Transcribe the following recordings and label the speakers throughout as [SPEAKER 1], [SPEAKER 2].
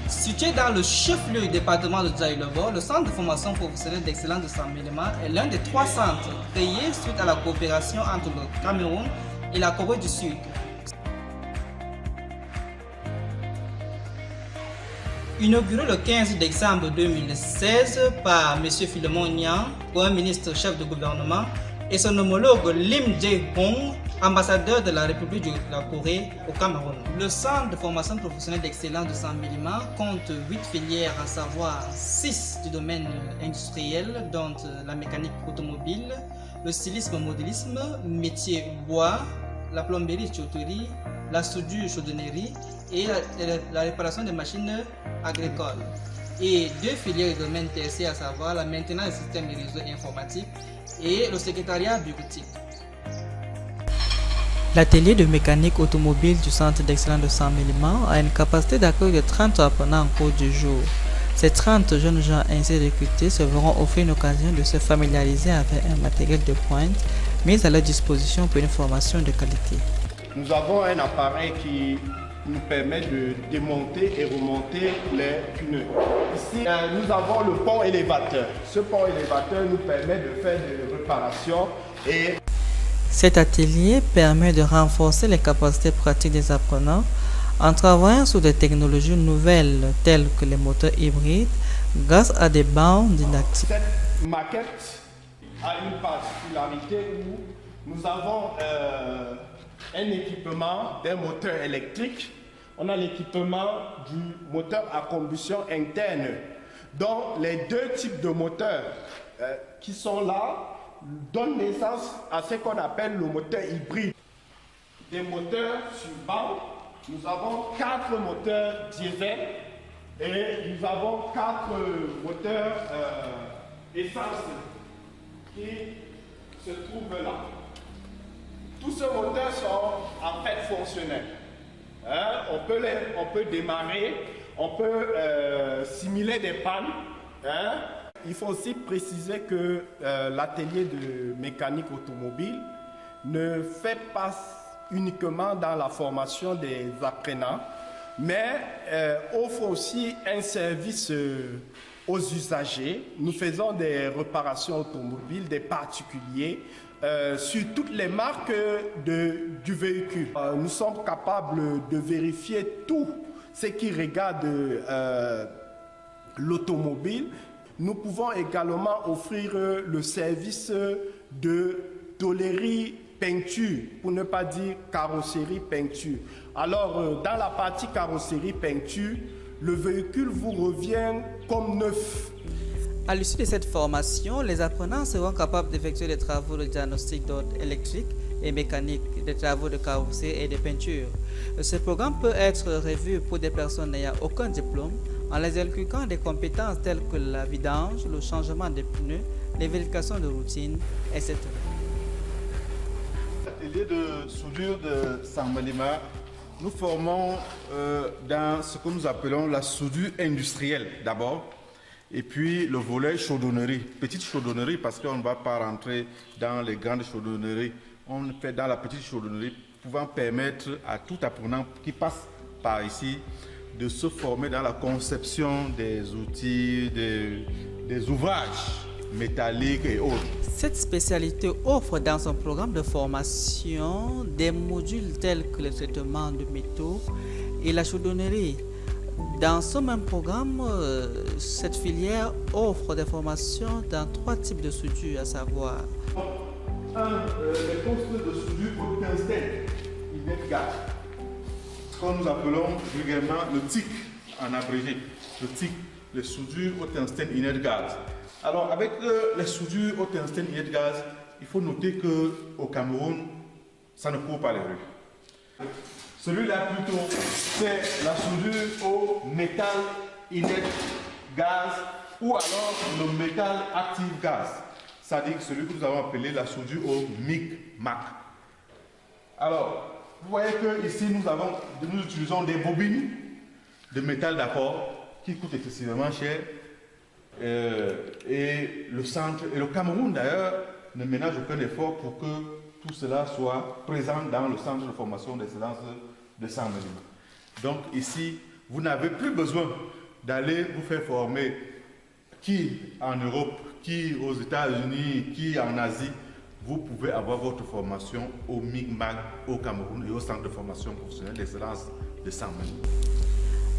[SPEAKER 1] Situé dans le chef-lieu du département de Djaïlobo, le centre de formation professionnelle d'excellence de Saint-Mélément est l'un des 3 centres créés suite à la coopération entre le Cameroun et la Corée du Sud. Inauguré le 15 décembre 2016 par M. Philemon Niang, Premier ministre chef de gouvernement, et son homologue Lim Jae-hong, ambassadeur de la République de la Corée au Cameroun. Le centre de formation professionnelle d'excellence de Saint-Mélément compte 8 filières, à savoir 6 du domaine industriel, dont la mécanique automobile, le stylisme modélisme, métier bois, la plomberie chaudronnerie, la soudure chaudronnerie et la réparation des machines agricoles. Et 2 filières de domaine tertiaire, à savoir la maintenance des systèmes et réseaux informatiques et le secrétariat bureautique. L'atelier de mécanique automobile du centre d'excellence de Saint-Mélément a une capacité d'accueil de 30 apprenants en cours du jour. Ces 30 jeunes gens ainsi recrutés se verront offrir une occasion de se familiariser avec un matériel de pointe mis à leur disposition pour une formation de qualité.
[SPEAKER 2] Nous avons un appareil qui nous permet de démonter et remonter les pneus. Ici, nous avons le pont élévateur. Ce pont élévateur nous permet de faire des réparations et...
[SPEAKER 1] Cet atelier permet de renforcer les capacités pratiques des apprenants en travaillant sur des technologies nouvelles telles que les moteurs hybrides grâce à des bandes didactiques.
[SPEAKER 2] Cette maquette a une particularité où nous avons un équipement d'un moteur électrique. On a l'équipement du moteur à combustion interne. Donc les 2 types de moteurs qui sont là donnent naissance à ce qu'on appelle le moteur hybride. Des moteurs suivants, nous avons 4 moteurs diesel et nous avons 4 moteurs essence qui se trouvent là. Tous ces moteurs sont en fait fonctionnels. On peut démarrer, on peut simuler des pannes. Il faut aussi préciser que l'atelier de mécanique automobile ne fait pas uniquement dans la formation des apprenants, mais offre aussi un service aux usagers. Nous faisons des réparations automobiles, des particuliers, sur toutes les marques du véhicule. Nous sommes capables de vérifier tout ce qui regarde l'automobile. Nous pouvons également offrir le service de tôlerie peinture, pour ne pas dire carrosserie peinture. Alors, dans la partie carrosserie peinture, le véhicule vous revient comme neuf.
[SPEAKER 1] À l'issue de cette formation, les apprenants seront capables d'effectuer des travaux de diagnostic d'ordre électrique et mécanique, des travaux de carrosserie et de peinture. Ce programme peut être revu pour des personnes n'ayant aucun diplôme en les inculquant des compétences telles que la vidange, le changement des pneus, les vérifications de routine, etc.
[SPEAKER 3] L'atelier de soudure de Saint-Mélément, nous formons dans ce que nous appelons la soudure industrielle d'abord, et puis le volet chaudronnerie, petite chaudronnerie parce qu'on ne va pas rentrer dans les grandes chaudronneries, on fait dans la petite chaudronnerie pouvant permettre à tout apprenant qui passe par ici de se former dans la conception des outils, des ouvrages métalliques et autres.
[SPEAKER 1] Cette spécialité offre dans son programme de formation des modules tels que le traitement de métaux et la chaudronnerie. Dans ce même programme, cette filière offre des formations dans 3 types de soudure, à savoir
[SPEAKER 3] les postes de soudure au tungstène, ce que nous appelons vulgairement le TIC en abrégé, le TIC, les soudures au tungstène inert gaz. Alors avec les soudures au tungstène inert gaz, il faut noter qu'au Cameroun, ça ne court pas les rues. Celui-là plutôt, c'est la soudure au métal inert gaz ou alors le métal active gaz. C'est-à-dire celui que nous avons appelé la soudure au MIG-MAC. Alors, vous voyez que ici nous utilisons des bobines de métal d'apport qui coûtent excessivement cher. Et le Cameroun d'ailleurs ne ménage aucun effort pour que tout cela soit présent dans le centre de formation d'excellence de Saint-Mélément. Donc ici, vous n'avez plus besoin d'aller vous faire former qui en Europe, qui aux États-Unis, qui en Asie. Vous pouvez avoir votre formation au MIGMAG, au Cameroun et au Centre de formation professionnelle d'excellence de Saint-Mélima.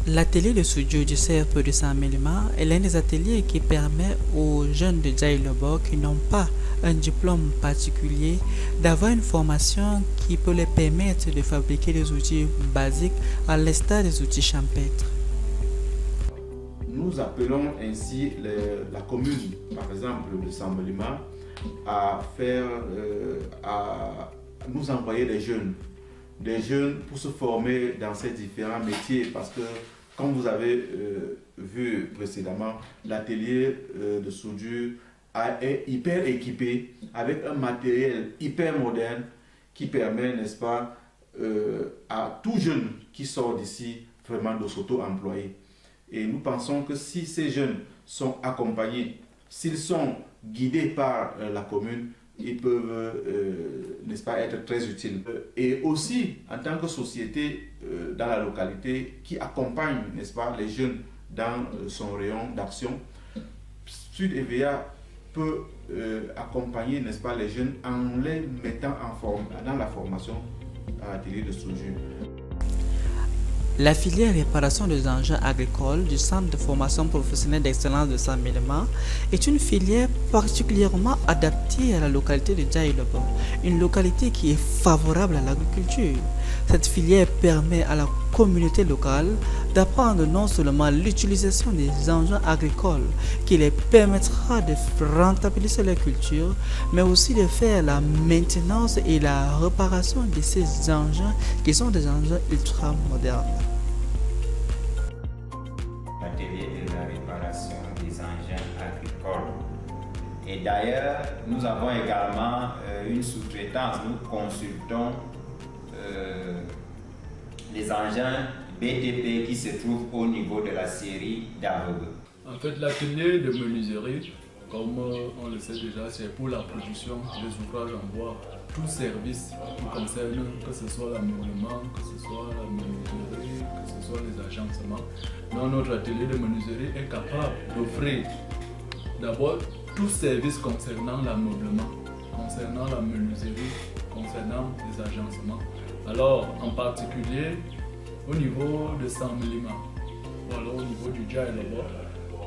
[SPEAKER 4] L'atelier de soudure du CFP de Saint-Mélima est l'un des ateliers qui permet aux jeunes de Djaïlobo qui n'ont pas un diplôme particulier d'avoir une formation qui peut les permettre de fabriquer des outils basiques à l'instar des outils champêtres.
[SPEAKER 5] Nous appelons ainsi la commune, par exemple de Saint-Mélima, à nous envoyer des jeunes pour se former dans ces différents métiers, parce que comme vous avez vu précédemment, l'atelier de soudure est hyper équipé avec un matériel hyper moderne qui permet, n'est-ce pas, à tout jeune qui sort d'ici vraiment de s'auto-employer. Et nous pensons que si ces jeunes sont accompagnés, s'ils sont guidés par la commune, ils peuvent, n'est-ce pas, être très utiles. Et aussi, en tant que société dans la localité qui accompagne, n'est-ce pas, les jeunes dans son rayon d'action, Sud EVA peut accompagner, n'est-ce pas, les jeunes en les mettant dans la formation à l'atelier de soudure.
[SPEAKER 4] La filière réparation des engins agricoles du Centre de formation professionnelle d'excellence de Saint-Mélima est une filière particulièrement adaptée à la localité de Djaïlobo, une localité qui est favorable à l'agriculture. Cette filière permet à la communauté locale d'apprendre non seulement l'utilisation des engins agricoles qui les permettra de rentabiliser leur culture, mais aussi de faire la maintenance et la réparation de ces engins qui sont des engins ultra modernes.
[SPEAKER 6] L'atelier de la réparation des engins agricoles. Et d'ailleurs, nous avons également une sous-traitance. Nous consultons les engins BTP qui se trouvent au niveau de la série d'Aveugle.
[SPEAKER 7] En fait, l'atelier de menuiserie, comme on le sait déjà, c'est pour la production des ouvrages en bois. Tout service qui concerne, que ce soit l'ameublement, que ce soit la menuiserie, que ce soit les agencements. Donc, notre atelier de menuiserie est capable d'offrir d'abord tout service concernant l'ameublement, concernant la menuiserie, concernant les agencements. Alors, en particulier, au niveau de Saint-Mélima, ou alors au niveau du Djaïlobo,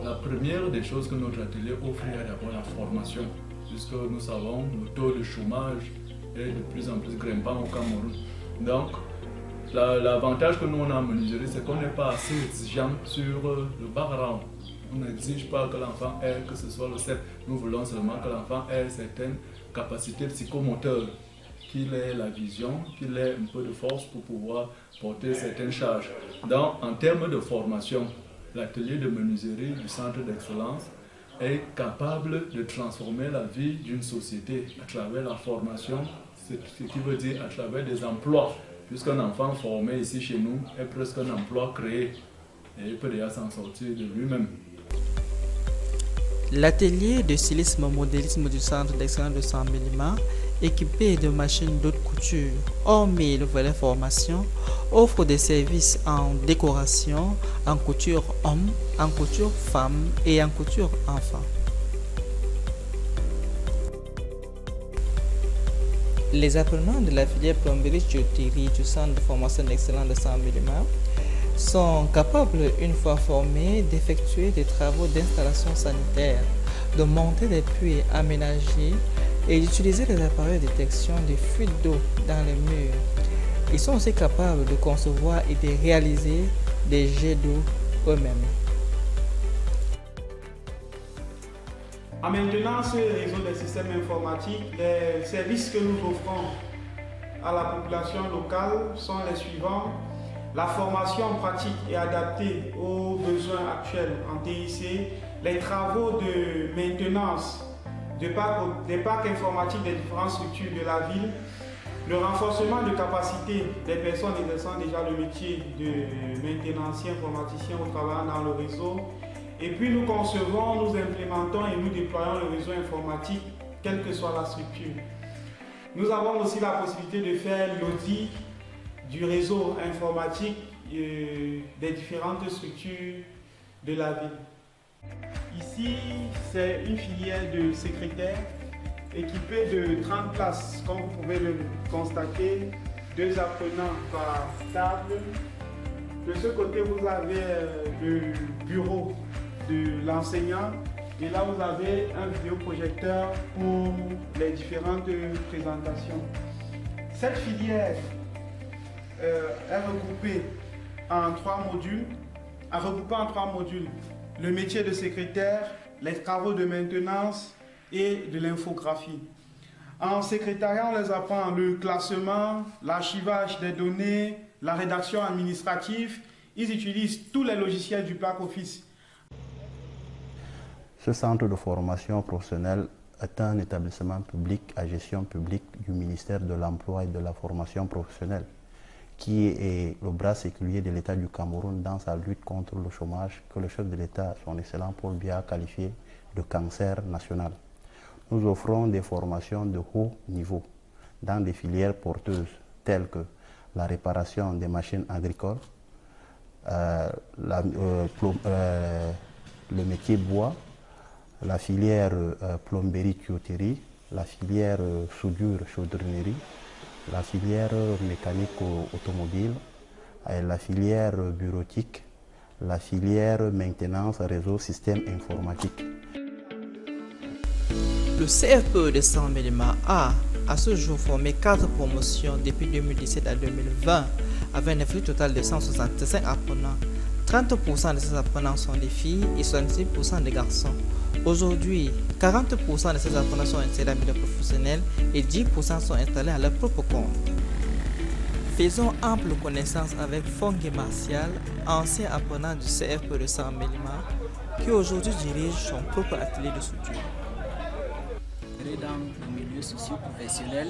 [SPEAKER 7] la première des choses que notre atelier offre est d'abord la formation, puisque nous savons que le taux de chômage est de plus en plus grimpant au Cameroun. Donc, l'avantage que nous on a en menuiserie, c'est qu'on n'est pas assez exigeant sur le background. On n'exige pas que l'enfant ait, que ce soit le CEP. Nous voulons seulement que l'enfant ait certaines capacités psychomoteurs, qu'il ait la vision, qu'il ait un peu de force pour pouvoir porter certaines charges. Donc, en termes de formation, l'atelier de menuiserie du centre d'excellence est capable de transformer la vie d'une société à travers la formation, ce qui veut dire à travers des emplois, puisqu'un enfant formé ici chez nous est presque un emploi créé et il peut déjà s'en sortir de lui-même.
[SPEAKER 4] L'atelier de stylisme-modélisme du centre d'excellence de Saint-Mélima, équipé de machines d'haute couture, hormis le volet formation, offre des services en décoration, en couture homme, en couture femme et en couture enfant. Les apprenants de la filière plomberie-tuyauterie du centre de formation d'excellence de Saint-Mélima sont capables, une fois formés, d'effectuer des travaux d'installation sanitaire, de monter des puits aménagés et d'utiliser des appareils de détection des fuites d'eau dans les murs. Ils sont aussi capables de concevoir et de réaliser des jets d'eau eux-mêmes.
[SPEAKER 8] En maintenance et réseau des systèmes informatiques, les services que nous offrons à la population locale sont les suivants. La formation pratique et adaptée aux besoins actuels en TIC, les travaux de maintenance des parcs informatiques des différentes structures de la ville, le renforcement de capacité des personnes exerçant déjà le métier de maintenancier informaticien ou travaillant dans le réseau. Et puis nous concevons, nous implémentons et nous déployons le réseau informatique, quelle que soit la structure. Nous avons aussi la possibilité de faire l'audit du réseau informatique des différentes structures de la ville. Ici, c'est une filière de secrétaire équipée de 30 places, comme vous pouvez le constater, 2 apprenants par table. De ce côté, vous avez le bureau de l'enseignant et là, vous avez un vidéoprojecteur pour les différentes présentations. Cette filière est regroupée en 3 modules. Le métier de secrétaire, les travaux de maintenance et de l'infographie. En secrétariat, on les apprend le classement, l'archivage des données, la rédaction administrative. Ils utilisent tous les logiciels du back office.
[SPEAKER 9] Ce centre de formation professionnelle est un établissement public à gestion publique du ministère de l'Emploi et de la formation professionnelle, qui est le bras séculier de l'État du Cameroun dans sa lutte contre le chômage que le chef de l'État, son excellent Paul Biya, a qualifié de cancer national. Nous offrons des formations de haut niveau dans des filières porteuses telles que la réparation des machines agricoles, le métier bois, la filière plomberie-tuyauterie, la filière soudure-chaudronnerie, la filière mécanique automobile, la filière bureautique, la filière maintenance réseau système informatique.
[SPEAKER 4] Le CFPE de Saint-Méléma a, à ce jour, formé 4 promotions depuis 2017 à 2020, avec un effectif total de 165 apprenants. 30% de ces apprenants sont des filles et 66% des garçons. Aujourd'hui, 40% de ces apprenants sont installés en milieu professionnel et 10% sont installés à leur propre compte. Faisons ample connaissance avec Fongue Martial, ancien apprenant du CFPE de Saint-Méléma, qui aujourd'hui dirige son propre atelier de soudure.
[SPEAKER 10] Dans le milieu socio-professionnel,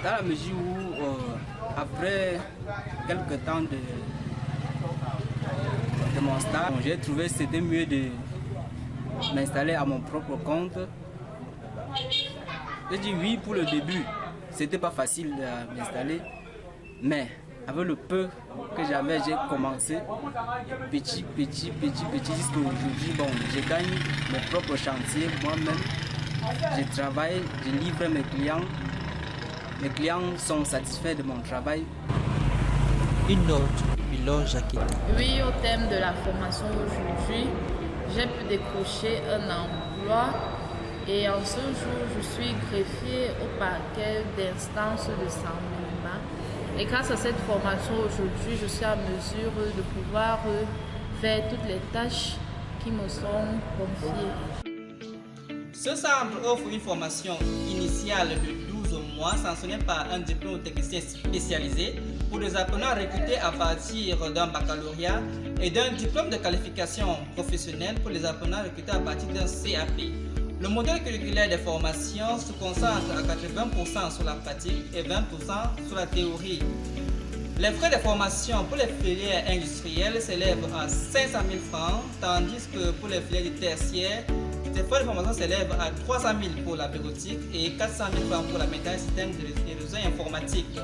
[SPEAKER 10] dans la mesure où, après quelques temps de mon stage, j'ai trouvé que c'était mieux de m'installer à mon propre compte. J'ai dit oui pour le début, c'était pas facile de m'installer, mais avec le peu que j'avais, j'ai commencé petit jusqu'à aujourd'hui. Bon, je gagne mes propres chantiers moi-même, je travaille, je livre mes clients. Mes clients sont satisfaits de mon travail.
[SPEAKER 4] Une autre, Milo Jacquet.
[SPEAKER 11] Oui, au thème de la formation aujourd'hui, j'ai pu décrocher un emploi et en ce jour, je suis greffier au parquet d'instance de Saint-Méléma. Et grâce à cette formation aujourd'hui, je suis en mesure de pouvoir faire toutes les tâches qui me sont confiées.
[SPEAKER 1] Ce centre offre une formation initiale de 12 mois sanctionnée par un diplôme de technicien spécialisé pour des apprenants recrutés à partir d'un baccalauréat et d'un diplôme de qualification professionnelle pour les apprenants recrutés à partir d'un CAP. Le modèle curriculaire des formations se concentre à 80% sur la pratique et 20% sur la théorie. Les frais de formation pour les filières industrielles s'élèvent à 500 000 francs, tandis que pour les filières du tertiaire, les frais de formation s'élèvent à 300 000 pour la bureautique et 400 000 francs pour la maintenance système de réseau informatique.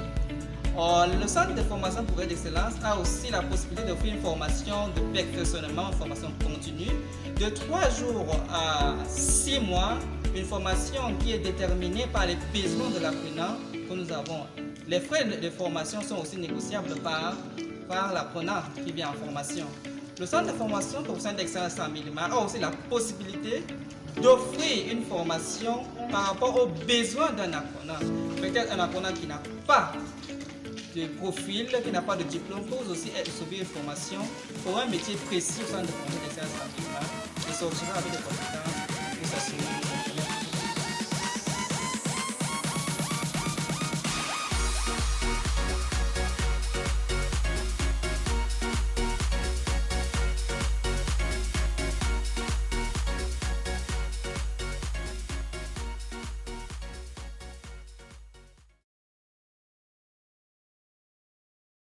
[SPEAKER 1] Or, le centre de formation pour d'excellence a aussi la possibilité d'offrir une formation de perfectionnement, une formation continue, de 3 jours à 6 mois, une formation qui est déterminée par les besoins de l'apprenant que nous avons. Les frais de formation sont aussi négociables par l'apprenant qui vient en formation. Le centre de formation professionnelle d'excellence Saint-Méléma a aussi la possibilité d'offrir une formation par rapport aux besoins d'un apprenant. Peut-être un apprenant qui n'a pas de profil, qui n'a pas de diplôme, peut aussi recevoir une formation pour un métier précis au centre de formation d'excellence Saint-Méléma et sortira avec des compétences pour s'assurer